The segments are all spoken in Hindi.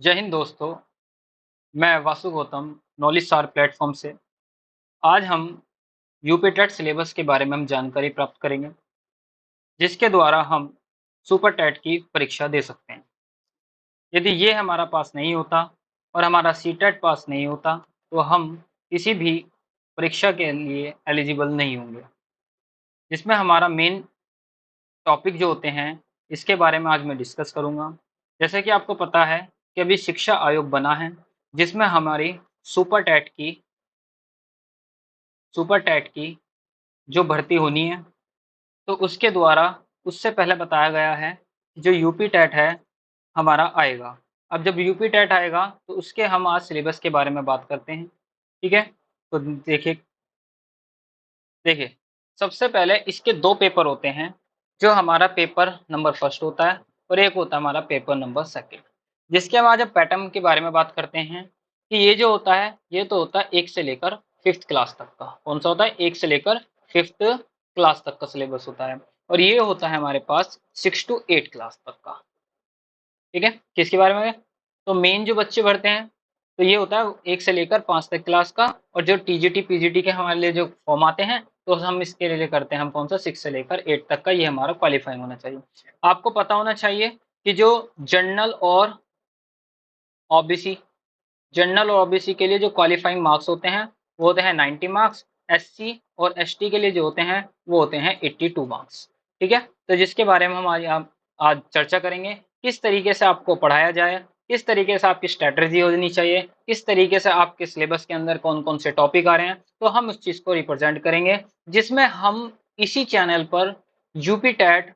जय हिंद दोस्तों। मैं Vasu Gautam knowledge star platform से। आज हम यूपी टेट सिलेबस के बारे में हम जानकारी प्राप्त करेंगे, जिसके द्वारा हम सुपर टेट की परीक्षा दे सकते हैं। यदि ये हमारा पास नहीं होता और हमारा सी टेट पास नहीं होता तो हम किसी भी परीक्षा के लिए एलिजिबल नहीं होंगे। जिसमें हमारा मेन टॉपिक जो होते हैं, इसके बारे में आज मैं डिस्कस करूंगा। जैसे कि आपको पता है कि अभी शिक्षा आयोग बना है, जिसमें हमारी सुपर टेट की सुपर टेट की जो भर्ती होनी है, तो उसके द्वारा उससे पहले बताया गया है कि जो यूपी टेट है हमारा आएगा। अब जब यूपी टेट आएगा तो उसके हम आज सिलेबस के बारे में बात करते हैं। ठीक है, तो देखिए देखिए सबसे पहले इसके दो पेपर होते हैं। जो हमारा पेपर नंबर फर्स्ट होता है और एक होता है हमारा पेपर नंबर सेकंड। जिसके हम आज अब पैटर्न के बारे में बात करते हैं कि ये जो होता है ये तो होता है एक से लेकर फिफ्थ क्लास तक का। कौन सा होता है? एक से लेकर फिफ्थ क्लास तक का सिलेबस होता है। और ये होता है हमारे पास 6 to 8 क्लास तक का। ठीक है, किसके बारे में? तो मेन जो बच्चे भरते हैं तो ये होता है 1 से लेकर 5 तक क्लास का। और जो टीजीटी पीजीटी के हमारे लिए जो फॉर्म आते हैं तो हम इसके लिए करते हैं हम कौन सा 6 से लेकर 8 तक का। ये हमारा क्वालिफाइंग होना चाहिए। आपको पता होना चाहिए कि जो जनरल और ओबीसी जनरल और ओबीसी के लिए जो क्वालिफाइंग मार्क्स होते हैं वो होते हैं 90 मार्क्स। एससी और एसटी के लिए जो होते हैं वो होते हैं 82 मार्क्स। ठीक है, तो जिसके बारे में हम आज चर्चा करेंगे। किस तरीके से आपको पढ़ाया जाए, किस तरीके से आपकी स्ट्रैटेजी होनी चाहिए, किस तरीके से आपके सिलेबस के अंदर कौन कौन से टॉपिक आ रहे हैं, तो हम उस चीज़ को रिप्रेजेंट करेंगे। जिसमें हम इसी चैनल पर यूपी टैट,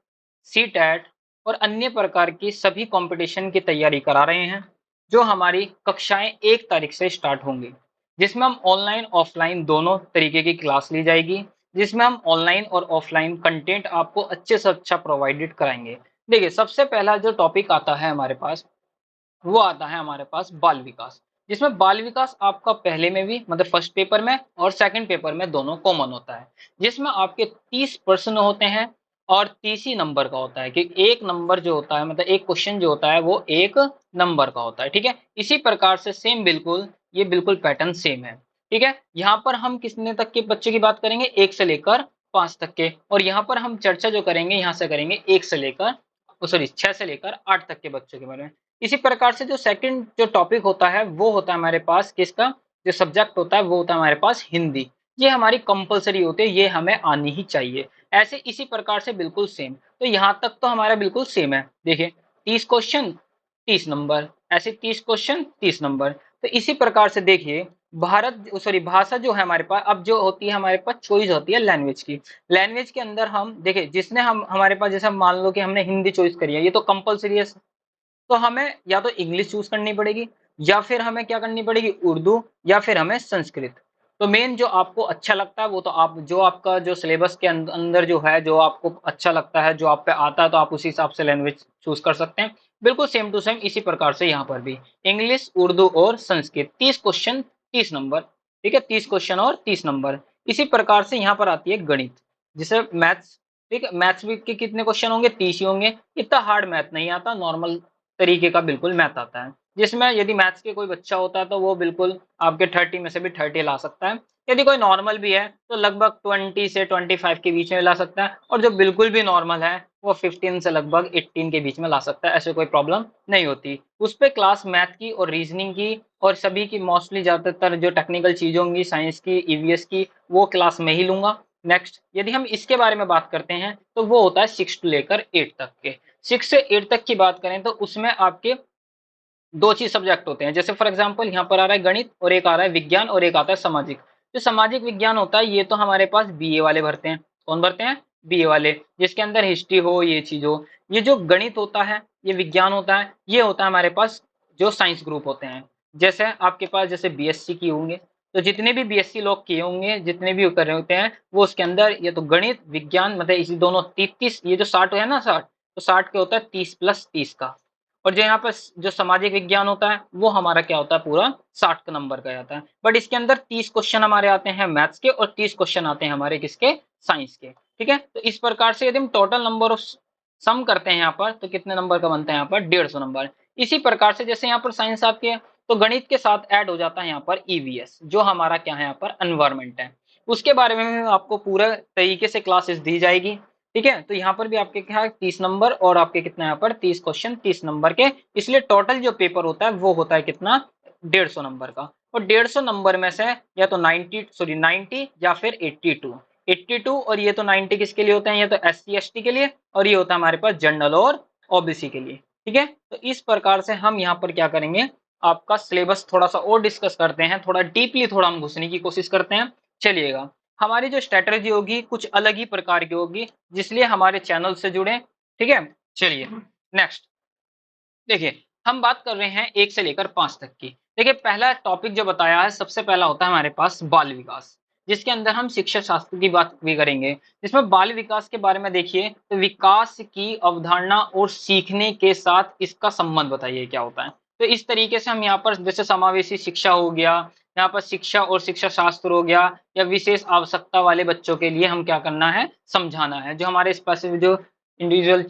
सी टैट और अन्य प्रकार की सभी कंपटीशन की तैयारी करा रहे हैं, जो हमारी कक्षाएं 1 तारीख से स्टार्ट होंगी। जिसमें हम ऑनलाइन ऑफलाइन दोनों तरीके की क्लास ली जाएगी। जिसमें हम ऑनलाइन और ऑफलाइन कंटेंट आपको अच्छे से अच्छा प्रोवाइडेड कराएंगे। देखिए सबसे पहला जो टॉपिक आता है हमारे पास वो आता है हमारे पास बाल विकास। जिसमें बाल विकास आपका पहले में भी मतलब फर्स्ट पेपर में और सेकंड पेपर में दोनों कॉमन होता है। जिसमें आपके 30 प्रश्न होते हैं और 30 ही नंबर का होता है कि एक नंबर जो होता है मतलब एक क्वेश्चन जो होता है वो एक नंबर का होता है। ठीक है, इसी प्रकार से सेम बिल्कुल ये बिल्कुल पैटर्न सेम है। ठीक है, यहाँ पर हम कितने तक के बच्चे की बात करेंगे? 1 से लेकर 5 तक के। और यहाँ पर हम चर्चा जो करेंगे यहाँ से करेंगे 6 से लेकर 8 तक के बच्चों के बारे में। इसी प्रकार से जो सेकंड जो टॉपिक होता है वो होता है हमारे पास किसका? जो सब्जेक्ट होता है वो होता है हमारे पास हिंदी। ये हमारी कंपलसरी होती है, ये हमें आनी ही चाहिए। ऐसे इसी प्रकार से बिल्कुल सेम। तो यहाँ तक तो हमारा बिल्कुल सेम है। देखिए 30 क्वेश्चन 30 नंबर, ऐसे 30 क्वेश्चन 30 नंबर। तो इसी प्रकार से देखिए भाषा जो है हमारे पास अब जो होती है हमारे पास चॉइस होती है लैंग्वेज की। लैंग्वेज के अंदर हम देखिए जिसने हम हमारे पास जैसे मान लो कि हमने हिंदी चॉइस करी है, ये तो कंपलसरी है। तो हमें या तो इंग्लिश चूज करनी पड़ेगी या फिर हमें क्या करनी पड़ेगी? उर्दू या फिर हमें संस्कृत। तो मेन जो आपको अच्छा लगता है वो तो आप जो आपका जो सिलेबस के अंदर जो है जो आपको अच्छा लगता है जो आप पे आता है तो आप उसी हिसाब से लैंग्वेज चूज कर सकते हैं। बिल्कुल सेम टू सेम इसी प्रकार से यहाँ पर भी इंग्लिश उर्दू और संस्कृत 30 क्वेश्चन 30 नंबर। ठीक है, 30 क्वेश्चन और 30 नंबर। इसी प्रकार से यहाँ पर आती है गणित, जिसे मैथ्स। ठीक है, मैथ्स भी के कितने क्वेश्चन होंगे? 30 ही होंगे। इतना हार्ड मैथ नहीं आता, नॉर्मल तरीके का बिल्कुल मैथ आता है। जिसमें यदि मैथ्स के कोई बच्चा होता है तो वो बिल्कुल आपके 30 में से भी 30 ला सकता है। यदि कोई नॉर्मल भी है तो लगभग 20 से 25 के बीच में ला सकता है। और जो बिल्कुल भी नॉर्मल है वो 15 से लगभग 18 के बीच में ला सकता है। ऐसे कोई प्रॉब्लम नहीं होती। उस पर क्लास मैथ की और रीजनिंग की और सभी की मोस्टली ज़्यादातर जो टेक्निकल चीज़ें होंगी साइंस की ईवीएस की वो क्लास में ही लूंगा। नेक्स्ट यदि हम इसके बारे में बात करते हैं तो वो होता है 6 to 8 तक के। 6 से 8 तक की बात करें तो उसमें आपके दो चीज सब्जेक्ट होते हैं। जैसे फॉर एग्जांपल यहाँ पर आ रहा है गणित और एक आ रहा है विज्ञान और एक आता है सामाजिक। जो सामाजिक विज्ञान होता है ये तो हमारे पास बीए वाले भरते हैं। कौन भरते हैं? बीए वाले, जिसके अंदर हिस्ट्री हो ये चीज हो। ये जो गणित होता है ये विज्ञान होता है, ये होता है हमारे पास जो साइंस ग्रुप होते हैं। जैसे आपके पास जैसे बीएससी किए होंगे तो जितने भी बीएससी लोग किए होंगे जितने भी कर रहे होते हैं वो उसके अंदर ये तो गणित विज्ञान मतलब इसी दोनों 30 ये जो 60 है ना 60, तो 60 के होता है 30 + 30 का। और जो यहाँ पर जो सामाजिक विज्ञान होता है वो हमारा क्या होता है? पूरा 60 का नंबर का आता है। बट इसके अंदर 30 क्वेश्चन हमारे आते हैं मैथ्स के और 30 क्वेश्चन आते हैं हमारे किसके? साइंस के। ठीक है, तो इस प्रकार से यदि हम टोटल नंबर ऑफ सम करते हैं यहाँ पर तो कितने नंबर का बनता है? यहाँ पर 150 नंबर। इसी प्रकार से जैसे यहाँ पर साइंस आपके है, तो गणित के साथ ऐड हो जाता है यहाँ पर ईवीएस, जो हमारा क्या है यहाँ पर एनवायरमेंट है। उसके बारे में आपको पूरा तरीके से क्लासेस दी जाएगी। ठीक है, तो यहाँ पर भी आपके क्या है 30 नंबर, और आपके कितना यहाँ पर 30 क्वेश्चन 30 नंबर के, इसलिए टोटल जो पेपर होता है वो होता है कितना 150 नंबर का। और 150 नंबर में से या तो 90 या फिर 82, 82 और ये तो 90 किसके लिए होते हैं, ये तो SC ST के लिए, और ये होता है हमारे पास जनरल और OBC के लिए। ठीक है, तो इस प्रकार से हम यहाँ पर क्या करेंगे, आपका सिलेबस थोड़ा सा और डिस्कस करते हैं, थोड़ा डीपली थोड़ा हम घुसने की कोशिश करते हैं। चलिएगा, हमारी जो स्ट्रेटजी होगी कुछ अलग ही प्रकार की होगी, जिसलिए हमारे चैनल से जुड़े। ठीक है, चलिए नेक्स्ट देखिए, हम बात कर रहे हैं 1 से लेकर 5 तक की। देखिए, पहला टॉपिक जो बताया है, सबसे पहला होता है हमारे पास बाल विकास, जिसके अंदर हम शिक्षा शास्त्र की बात भी करेंगे। इसमें बाल विकास के बारे में देखिए, तो विकास की अवधारणा और सीखने के साथ इसका संबंध बताइए क्या होता है। तो इस तरीके से हम यहाँ पर जैसे समावेशी शिक्षा हो गया, यहाँ पर शिक्षा और शिक्षा शास्त्र हो गया, या विशेष आवश्यकता वाले बच्चों के लिए हम क्या करना है, समझाना है, जो हमारे स्पेसिफिक जो इंडिविजुअल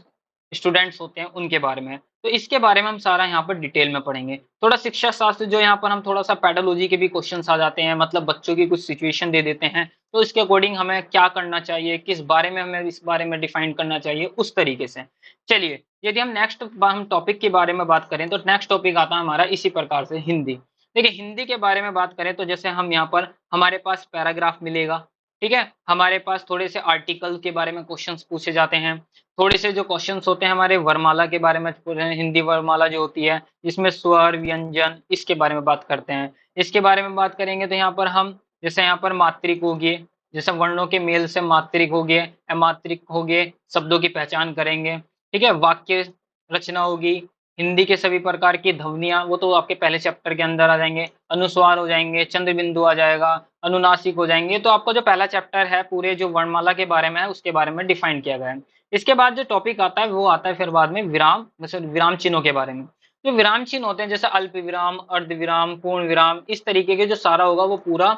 स्टूडेंट्स होते हैं उनके बारे में। तो इसके बारे में हम सारा यहाँ पर डिटेल में पढ़ेंगे। थोड़ा शिक्षा शास्त्र जो यहाँ पर हम थोड़ा सा पेडोलॉजी के भी क्वेश्चंस आ जाते हैं, मतलब बच्चों की कुछ सिचुएशन दे देते हैं, तो इसके अकॉर्डिंग हमें क्या करना चाहिए, किस बारे में हमें इस बारे में डिफाइन करना चाहिए, उस तरीके से। चलिए, यदि हम नेक्स्ट हम टॉपिक के बारे में बात करें, तो नेक्स्ट टॉपिक आता है हमारा इसी प्रकार से हिंदी। देखिए, हिंदी के बारे में बात करें तो जैसे हम यहाँ पर हमारे पास पैराग्राफ मिलेगा। ठीक है, हमारे पास थोड़े से आर्टिकल के बारे में क्वेश्चंस पूछे जाते हैं, थोड़े से जो क्वेश्चंस होते हैं हमारे वर्णमाला के बारे में, हिंदी वर्णमाला जो होती है, जिसमें स्वर व्यंजन, इसके बारे में बात करते हैं। इसके बारे में बात करेंगे तो यहाँ पर हम जैसे यहाँ पर मात्रिक हो गए, जैसे वर्णों के मेल से मात्रिक हो गए, अमात्रिक हो गए, शब्दों की पहचान करेंगे। ठीक है, वाक्य रचना होगी, हिंदी के सभी प्रकार की ध्वनियां, वो तो आपके पहले चैप्टर के अंदर आ जाएंगे, अनुस्वार हो जाएंगे, चंद्र बिंदु आ जाएगा, अनुनासिक हो जाएंगे। तो आपका जो पहला चैप्टर है पूरे जो वर्णमाला के बारे में है, उसके बारे में डिफाइन किया गया है। इसके बाद जो टॉपिक आता है वो आता है फिर बाद में विराम, जैसे विराम चिन्हों के बारे में। जो विराम चिन्ह होते हैं, जैसे अल्प विराम, अर्ध विराम, पूर्ण विराम, इस तरीके के जो सारा होगा वो पूरा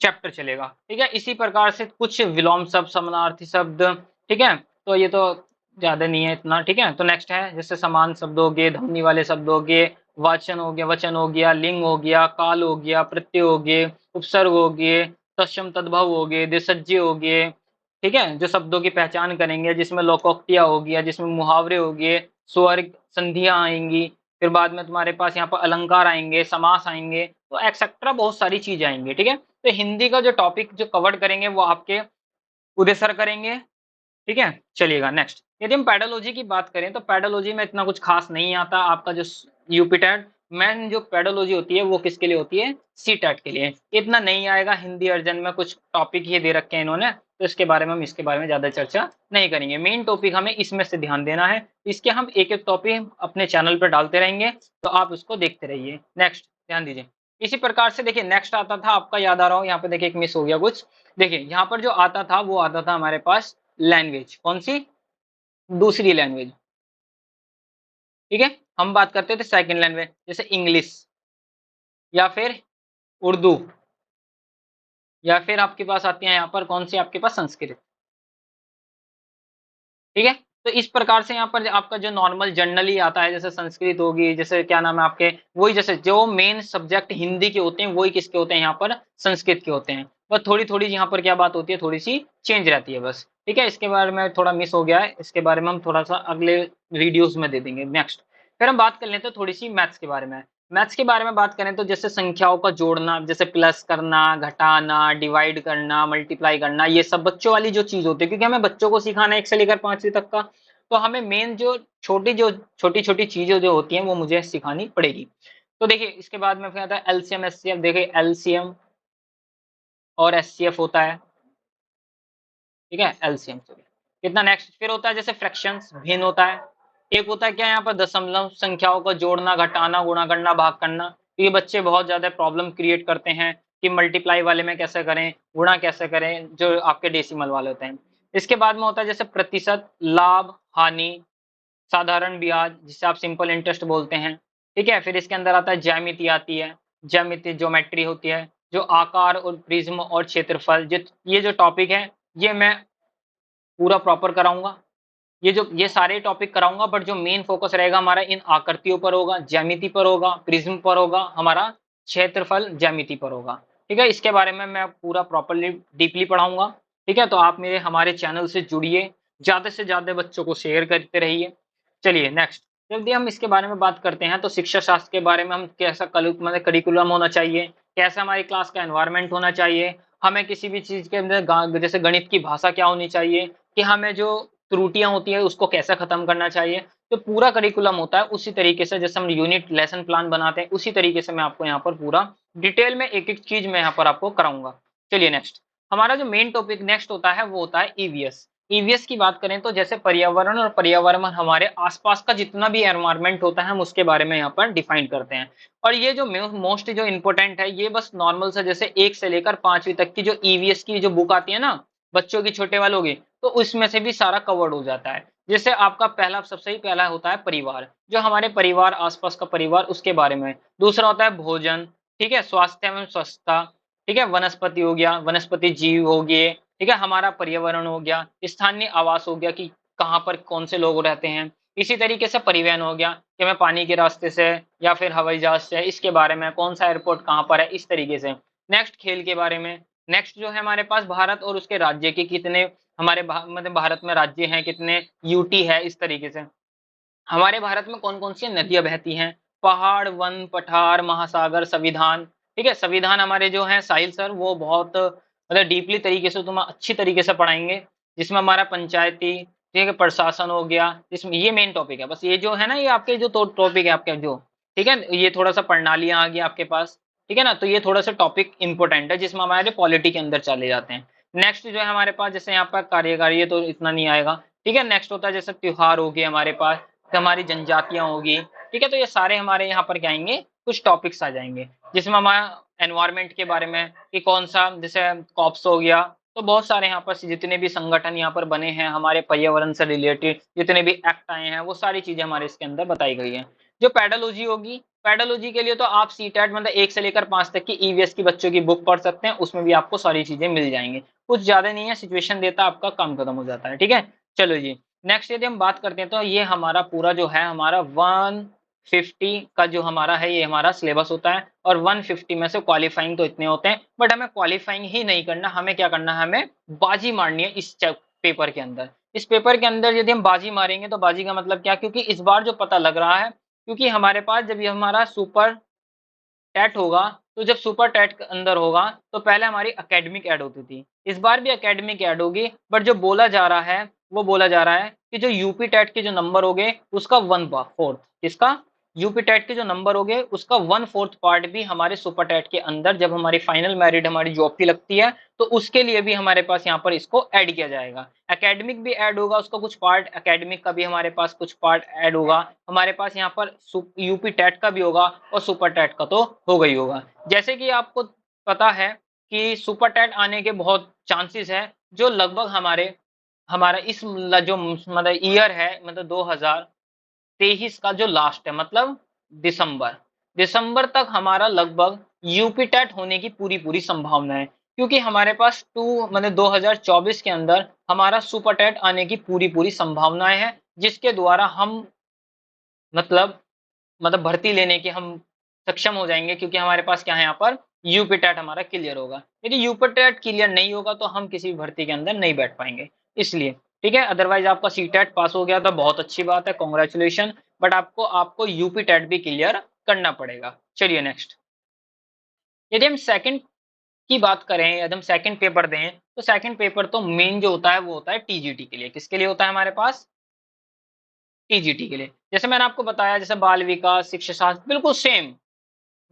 चैप्टर चलेगा। ठीक है, इसी प्रकार से कुछ विलोम शब्द, समानार्थी शब्द। ठीक है, तो ये तो ज्यादा नहीं है इतना। ठीक है, तो नेक्स्ट है जैसे समान शब्द हो गए, ध्वनि वाले शब्द हो गए, वाचन हो गया, वचन हो गया, लिंग हो गया, काल हो गया, प्रत्यय हो गए, उपसर्ग हो गए, तत्सम तद्भव हो गए, देशज्य हो गए। ठीक है, जो शब्दों की पहचान करेंगे, जिसमें लोकोक्तियां हो गया, जिसमें मुहावरे हो गए, स्वर संधियां आएंगी, फिर बाद में तुम्हारे पास यहाँ पर अलंकार आएंगे, समास आएंगे, तो एक्सेट्रा बहुत सारी चीजें आएंगी। ठीक है, तो हिंदी का जो टॉपिक जो कवर करेंगे वो आपके उदय सर करेंगे। ठीक है, चलिएगा नेक्स्ट। यदि हम पेडोलॉजी की बात करें तो पेडोलॉजी में इतना कुछ खास नहीं आता। आपका जो यूपीटेट मेन जो पेडोलॉजी होती है वो किसके लिए होती है, सीटेट के लिए। इतना नहीं आएगा, हिंदी अर्जन में कुछ टॉपिक ही दे रखे हैं इन्होंने, तो इसके बारे में हम इसके बारे में ज्यादा चर्चा नहीं करेंगे। मेन टॉपिक हमें इसमें से ध्यान देना है, इसके हम एक एक टॉपिक अपने चैनल पर डालते रहेंगे, तो आप उसको देखते रहिए। नेक्स्ट ध्यान दीजिए, इसी प्रकार से देखिए नेक्स्ट आता था आपका, याद आ रहा हो यहाँ पे देखिए एक मिस हो गया कुछ। देखिए यहाँ पर जो आता था वो आता था हमारे पास लैंग्वेज, कौन सी, दूसरी लैंग्वेज। ठीक है, हम बात करते थे सेकंड लैंग्वेज, जैसे इंग्लिश, या फिर उर्दू, या फिर आपके पास आती है यहाँ पर कौन सी, आपके पास संस्कृत। ठीक है, तो इस प्रकार से यहाँ पर आपका जो नॉर्मल जनरली आता है, जैसे संस्कृत होगी, जैसे क्या नाम है आपके, वही जैसे जो मेन सब्जेक्ट हिंदी के होते हैं वही किसके होते हैं यहाँ पर, संस्कृत के होते हैं। बस थोड़ी थोड़ी यहाँ पर क्या बात होती है, थोड़ी सी चेंज रहती है बस। ठीक है, इसके बारे में थोड़ा मिस हो गया है, इसके बारे में हम थोड़ा सा अगले वीडियोज में दे देंगे। नेक्स्ट फिर हम बात कर लेते हैं थोड़ी सी मैथ्स के बारे में। मैथ्स के बारे में बात करें तो जैसे संख्याओं का जोड़ना, जैसे प्लस करना, घटाना, डिवाइड करना, मल्टीप्लाई करना, ये सब बच्चों वाली जो चीज होती है, क्योंकि हमें बच्चों को सिखाना है 1 से लेकर 5वीं तक का, तो हमें मेन जो छोटी छोटी चीजें जो होती हैं वो मुझे सिखानी पड़ेगी। तो देखिए इसके बाद में फिर आता है एलसीएम एचसीएफ। देखिए एलसीएम और एचसीएफ होता है। ठीक है, एलसीएम कितना। नेक्स्ट फिर होता है जैसे फ्रैक्शंस, भिन्न होता है। एक होता है क्या यहाँ पर, दशमलव संख्याओं का जोड़ना, घटाना, गुणा करना, भाग करना। तो ये बच्चे बहुत ज्यादा प्रॉब्लम क्रिएट करते हैं कि मल्टीप्लाई वाले में कैसे करें, गुणा कैसे करें, जो आपके डेसिमल वाले होते हैं। इसके बाद में होता है जैसे प्रतिशत, लाभ, हानि, साधारण ब्याज, जिसे आप सिंपल इंटरेस्ट बोलते हैं। ठीक है, फिर इसके अंदर आता है ज्यामिति आती है, ज्यामिति ज्योमेट्री होती है, जो आकार और प्रिज्म और क्षेत्रफल, ये जो टॉपिक है ये मैं पूरा प्रॉपर कराऊंगा। ये सारे टॉपिक कराऊंगा, बट जो मेन फोकस रहेगा हमारा इन आकृतियों पर होगा, ज्यामिति पर होगा, प्रिज्म पर होगा, हमारा क्षेत्रफल ज्यामिति पर होगा। ठीक है, इसके बारे में मैं पूरा प्रॉपरली डीपली पढ़ाऊंगा। ठीक है, तो आप मेरे हमारे चैनल से जुड़िए, ज्यादा से ज्यादा बच्चों को शेयर करते रहिए। चलिए नेक्स्ट, यदि हम इसके बारे में बात करते हैं तो शिक्षा शास्त्र के बारे में हम कैसा मतलब करिकुलम होना चाहिए, कैसा हमारी क्लास का एनवायरनमेंट होना चाहिए, हमें किसी भी चीज के अंदर जैसे गणित की भाषा क्या होनी चाहिए, कि हमें जो त्रुटियां होती है उसको कैसा खत्म करना चाहिए, तो पूरा करिकुलम होता है उसी तरीके से जैसे हम यूनिट लेसन प्लान बनाते हैं, उसी तरीके से मैं आपको यहाँ पर पूरा डिटेल में एक एक चीज मैं यहाँ पर आपको कराऊंगा। चलिए नेक्स्ट, हमारा जो मेन टॉपिक नेक्स्ट होता है वो होता है ईवीएस। ईवीएस की बात करें तो जैसे पर्यावरण और पर्यावरण हमारे आसपास का जितना भी एनवायरनमेंट होता है हम उसके बारे में यहाँ पर डिफाइन करते हैं। और ये जो मोस्ट जो इम्पोर्टेंट है, ये बस नॉर्मल से जैसे 1 से लेकर 5वीं तक की जो ईवीएस की जो बुक आती है ना, बच्चों की छोटे वालों की, तो उसमें से भी सारा कवर्ड हो जाता है। जैसे आपका पहला सबसे ही पहला होता है परिवार, जो हमारे परिवार आसपास का परिवार उसके बारे में। दूसरा होता है भोजन, ठीक है, स्वास्थ्य एवं स्वच्छता, ठीक है, वनस्पति हो गया, वनस्पति जीव हो गए, ठीक है, हमारा पर्यावरण हो गया, स्थानीय आवास हो गया कि कहाँ पर कौन से लोग रहते हैं। इसी तरीके से परिवहन हो गया कि मैं पानी के रास्ते से या फिर हवाई जहाज से, इसके बारे में कौन सा एयरपोर्ट कहाँ पर है, इस तरीके से। नेक्स्ट खेल के बारे में। नेक्स्ट जो है हमारे पास भारत और उसके राज्य के कितने हमारे मतलब भारत में राज्य हैं कितने, यूटी है, इस तरीके से। हमारे भारत में कौन कौन सी नदियां बहती हैं, पहाड़, वन, पठार, महासागर, संविधान। ठीक है, संविधान हमारे जो है साहिल सर वो बहुत मतलब डीपली तरीके से तुम्हें अच्छी तरीके से पढ़ाएंगे, जिसमें हमारा पंचायती, ठीक है, प्रशासन हो गया, इसमें ये मेन टॉपिक है। बस ये जो है ना, ये आपके जो टॉपिक है आपके जो, ठीक है, ये थोड़ा सा प्रणालियां आ गई आपके पास, ठीक है ना, तो ये थोड़ा सा टॉपिक इंपॉर्टेंट है जिसमें हमारे पॉलिटी के अंदर चले जाते हैं। नेक्स्ट जो है हमारे पास जैसे यहाँ पर कार्यकारी है तो इतना नहीं आएगा। ठीक है, नेक्स्ट होता है जैसे त्योहार हो गए हमारे पास, हमारी जनजातियां होगी। ठीक है, तो ये सारे हमारे यहाँ पर क्या आएंगे, कुछ टॉपिक्स आ जाएंगे, जिसमें हमारा एनवायरमेंट के बारे में कि कौन सा जैसे कॉप्स हो गया, तो बहुत सारे यहाँ पर जितने भी संगठन यहाँ पर बने हैं हमारे पर्यावरण से रिलेटेड, जितने भी एक्ट आए हैं वो सारी चीजें हमारे इसके अंदर बताई गई है। जो पेडोलॉजी होगी, पेडोलॉजी के लिए तो आप सीटेट मतलब 1 से लेकर 5 तक की ईवीएस की बच्चों की बुक पढ़ सकते हैं, उसमें भी आपको सारी चीजें मिल जाएंगी। कुछ ज्यादा नहीं है, सिचुएशन देता आपका काम खत्म हो जाता है। ठीक है, चलो जी नेक्स्ट यदि हम बात करते हैं तो ये हमारा पूरा जो है हमारा 150 का जो हमारा है ये हमारा सिलेबस होता है, और 150 में से क्वालिफाइंग तो इतने होते हैं, बट हमें क्वालिफाइंग ही नहीं करना, हमें क्या करना है, हमें बाजी मारनी है इस पेपर के अंदर। इस पेपर के अंदर यदि हम बाजी मारेंगे तो बाजी का मतलब क्या, क्योंकि इस बार जो पता लग रहा है, क्योंकि हमारे पास जब ये हमारा सुपर टेट होगा, तो जब सुपर टेट के अंदर होगा तो पहले हमारी एकेडमिक ऐड होती थी, इस बार भी एकेडमिक ऐड होगी, बट जो बोला जा रहा है वो बोला जा रहा है कि जो यूपी टेट के जो नंबर हो गए उसका 1/4, किसका, यूपी टेट के जो नंबर हो गए उसका 1/4 पार्ट भी हमारे सुपर टेट के अंदर जब हमारी फाइनल मेरिट हमारी जॉब की लगती है तो उसके लिए भी हमारे पास यहाँ पर इसको ऐड किया जाएगा। एकेडमिक भी ऐड होगा, उसका कुछ पार्ट एकेडमिक का भी हमारे पास कुछ पार्ट ऐड होगा, हमारे पास यहाँ पर यूपी टेट का भी होगा और सुपर टेट का तो होगा ही होगा। जैसे कि आपको पता है कि सुपर टेट आने के बहुत चांसेस है, जो लगभग हमारे हमारा इस जो मतलब ईयर है मतलब 2023 का जो लास्ट है, मतलब दिसंबर, दिसंबर तक हमारा लगभग यूपी टेट होने की पूरी पूरी संभावना है, क्योंकि हमारे पास मतलब 2024 के अंदर हमारा सुपर टेट आने की पूरी पूरी संभावनाएं हैं, जिसके द्वारा हम मतलब भर्ती लेने के हम सक्षम हो जाएंगे, क्योंकि हमारे पास क्या है यहाँ पर यूपी टेट हमारा क्लियर होगा। यदि यूपी टेट क्लियर नहीं होगा तो हम किसी भी भर्ती के अंदर नहीं बैठ पाएंगे, इसलिए। ठीक है, अदरवाइज आपका सी टेट पास हो गया तो बहुत अच्छी बात है, कॉन्ग्रेचुलेशन, बट आपको आपको यूपी टेट भी क्लियर करना पड़ेगा। चलिए नेक्स्ट, यदि हम सेकंड की बात करें, यदि हम सेकंड पेपर दें, तो सेकंड पेपर तो मेन जो होता है वो होता है टीजीटी के लिए। किसके लिए होता है हमारे पास, टीजीटी के लिए। जैसे मैंने आपको बताया जैसे बाल विकास, शिक्षा शास्त्र, बिल्कुल सेम,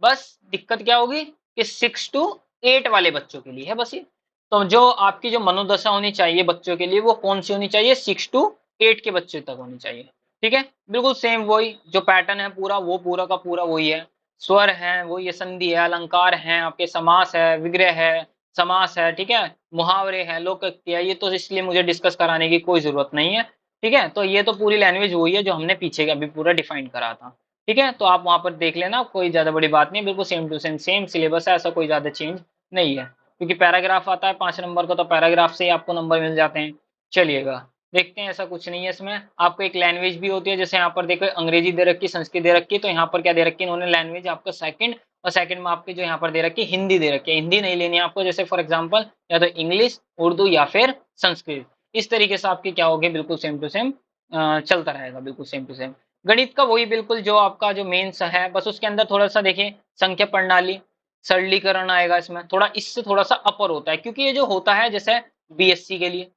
बस दिक्कत क्या होगी कि 6 to 8 वाले बच्चों के लिए है बस ये। तो जो आपकी जो मनोदशा होनी चाहिए बच्चों के लिए वो कौन सी होनी चाहिए, 6 to 8 के बच्चे तक होनी चाहिए। ठीक है, बिल्कुल सेम वही जो पैटर्न है पूरा, वो पूरा का पूरा वही है। स्वर है वही है, संधि है, अलंकार है, आपके समास है, विग्रह है, समास है, ठीक है, मुहावरे हैं, लोकोक्ति है, ये तो इसलिए मुझे डिस्कस कराने की कोई जरूरत नहीं है। ठीक है, तो ये तो पूरी लैंग्वेज वही है जो हमने पीछे अभी पूरा डिफाइन करा था। ठीक है, तो आप वहां पर देख लेना, कोई ज्यादा बड़ी बात नहीं, बिल्कुल same to same same syllabus है, ऐसा कोई ज्यादा चेंज नहीं है, क्योंकि पैराग्राफ आता है 5 नंबर का, तो पैराग्राफ से ही आपको नंबर मिल जाते हैं। चलिएगा, देखते हैं ऐसा कुछ नहीं है इसमें। आपको एक लैंग्वेज भी होती है, जैसे यहाँ पर देखो अंग्रेजी दे रखी, संस्कृत दे रखी, तो यहाँ पर क्या दे रखी है इन्होंने लैंग्वेज आपको सेकंड, और सेकंड में आपकी जो यहाँ पर दे रखी है हिंदी दे रखी है। हिंदी नहीं लेनी है आपको, जैसे फॉर एग्जाम्पल या तो इंग्लिश, उर्दू या फिर संस्कृत। इस तरीके से आपकी क्या होगी, बिल्कुल सेम टू सेम चलता रहेगा, बिल्कुल सेम टू सेम। गणित का वही बिल्कुल जो आपका जो मेन्स है, बस उसके अंदर थोड़ा सा देखिए संख्या प्रणाली, सरलीकरण आएगा इसमें, थोड़ा इससे थोड़ा सा अपर होता है, क्योंकि ये जो होता है जैसे बीएससी के लिए,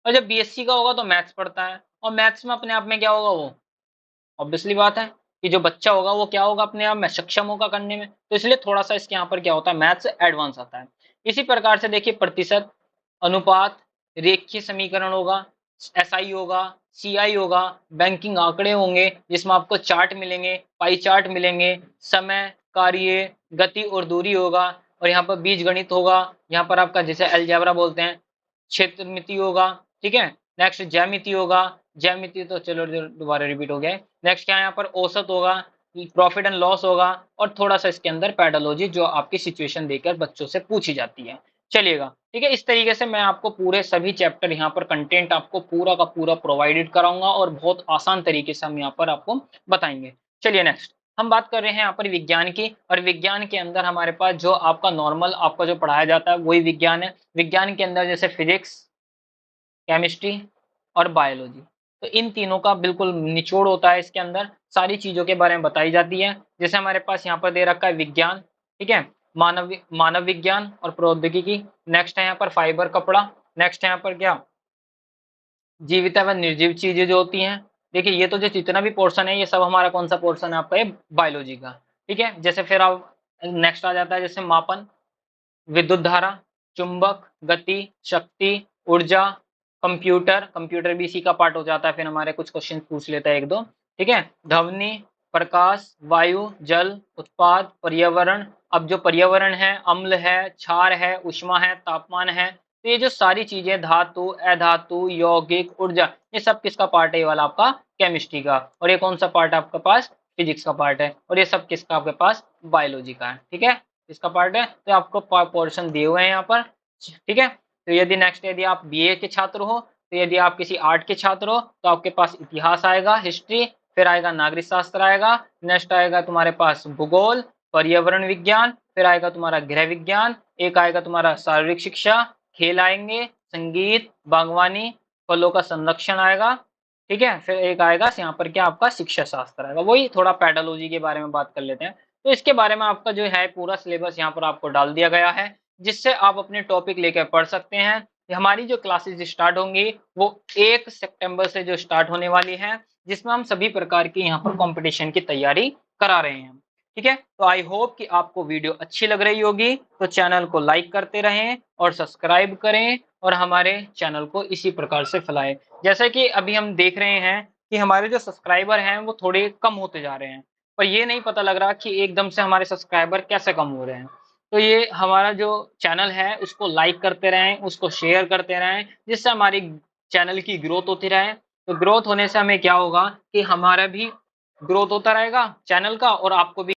और जब बीएससी का होगा तो मैथ्स पढ़ता है, और मैथ्स में अपने आप में क्या होगा, वो ऑब्वियसली बात है कि जो बच्चा होगा वो क्या होगा, अपने आप में सक्षम होगा करने में, तो इसलिए थोड़ा सा इसके यहाँ पर क्या होता है, मैथ्स एडवांस आता है। इसी प्रकार से देखिए प्रतिशत, अनुपात, रेखीय समीकरण होगा, एसआई होगा, सीआई होगा, बैंकिंग आंकड़े होंगे जिसमें आपको चार्ट मिलेंगे, पाई चार्ट मिलेंगे, समय, कार्य, गति और दूरी होगा, और यहाँ पर बीज गणित होगा, यहाँ पर आपका जैसे अलजेब्रा बोलते हैं, क्षेत्र मिति होगा, ठीक है। नेक्स्ट ज्यामिति होगा, ज्यामिति तो चलो दोबारा रिपीट हो गया। नेक्स्ट क्या है, यहाँ पर औसत होगा, प्रॉफिट एंड लॉस होगा, और थोड़ा सा इसके अंदर पैडोलॉजी जो आपकी सिचुएशन देकर बच्चों से पूछी जाती है। चलिएगा, ठीक है। इस तरीके से मैं आपको पूरे सभी चैप्टर यहाँ पर कंटेंट आपको पूरा का पूरा प्रोवाइडेड कराऊंगा, और बहुत आसान तरीके से हम यहाँ पर आपको बताएंगे। चलिए नेक्स्ट हम बात कर रहे हैं यहाँ पर विज्ञान की, और विज्ञान के अंदर हमारे पास जो आपका नॉर्मल आपका जो पढ़ाया जाता है वही विज्ञान है। विज्ञान के अंदर जैसे फिजिक्स, केमिस्ट्री और बायोलॉजी, तो इन तीनों का बिल्कुल निचोड़ होता है, इसके अंदर सारी चीजों के बारे में बताई जाती है। जैसे हमारे पास यहाँ पर दे रखा है विज्ञान, ठीक है, मानव विज्ञान और प्रौद्योगिकी। नेक्स्ट है यहाँ पर फाइबर कपड़ा। नेक्स्ट है यहाँ पर क्या, जीवित एवं निर्जीव चीजें जो होती हैं। देखिए ये तो जो जितना भी पोर्शन है ये सब हमारा कौन सा पोर्शन है आपका, ये बायोलॉजी का, ठीक है। जैसे फिर आप नेक्स्ट आ जाता है जैसे मापन, विद्युत धारा, चुंबक, गति, शक्ति, ऊर्जा, कंप्यूटर, कंप्यूटर भी इसी का पार्ट हो जाता है, फिर हमारे कुछ क्वेश्चन पूछ लेता है एक दो, ठीक है। ध्वनि, प्रकाश, वायु, जल, उत्पाद, पर्यावरण। अब जो पर्यावरण है, अम्ल है, क्षार है, उष्मा है, तापमान है, तो ये जो सारी चीजें, धातु, अधातु, यौगिक, ऊर्जा, ये सब किसका पार्ट है, ये वाला आपका केमिस्ट्री का, और ये कौन सा पार्ट है आपके पास, फिजिक्स का पार्ट है, और ये सब किसका आपके पास, बायोलॉजी का है, ठीक है। इसका पार्ट है, तो आपको पोर्शन दिए हुए हैं यहाँ पर, ठीक है। तो यदि नेक्स्ट यदि आप बीए के छात्र हो, तो यदि आप किसी आर्ट के छात्र हो तो आपके पास इतिहास आएगा, हिस्ट्री, फिर आएगा नागरिक शास्त्र आएगा, नेक्स्ट आएगा तुम्हारे पास भूगोल, पर्यावरण विज्ञान, फिर आएगा तुम्हारा गृह विज्ञान, एक आएगा तुम्हारा शारीरिक शिक्षा, खेल आएंगे, संगीत, बागवानी, फलों का संरक्षण आएगा, ठीक है। फिर एक आएगा यहाँ पर क्या आपका शिक्षा शास्त्र आएगा, वही थोड़ा पेडोलॉजी के बारे में बात कर लेते हैं। तो इसके बारे में आपका जो है पूरा सिलेबस यहाँ पर आपको डाल दिया गया है, जिससे आप अपने टॉपिक लेकर पढ़ सकते हैं। हमारी जो क्लासेस स्टार्ट होंगी वो 1 सितंबर से जो स्टार्ट होने वाली है, जिसमें हम सभी प्रकार की यहाँ पर कंपटीशन की तैयारी करा रहे हैं, ठीक है। तो आई होप कि आपको वीडियो अच्छी लग रही होगी, तो चैनल को लाइक करते रहें और सब्सक्राइब करें, और हमारे चैनल को इसी प्रकार से फैलाएं। जैसे कि अभी हम देख रहे हैं कि हमारे जो सब्सक्राइबर हैं वो थोड़े कम होते जा रहे हैं, पर ये नहीं पता लग रहा कि एकदम से हमारे सब्सक्राइबर कैसे कम हो रहे हैं। तो ये हमारा जो चैनल है उसको लाइक करते रहें, उसको शेयर करते रहें, जिससे हमारी चैनल की ग्रोथ होती रहे। तो ग्रोथ होने से हमें क्या होगा कि हमारा भी ग्रोथ होता रहेगा चैनल का, और आपको भी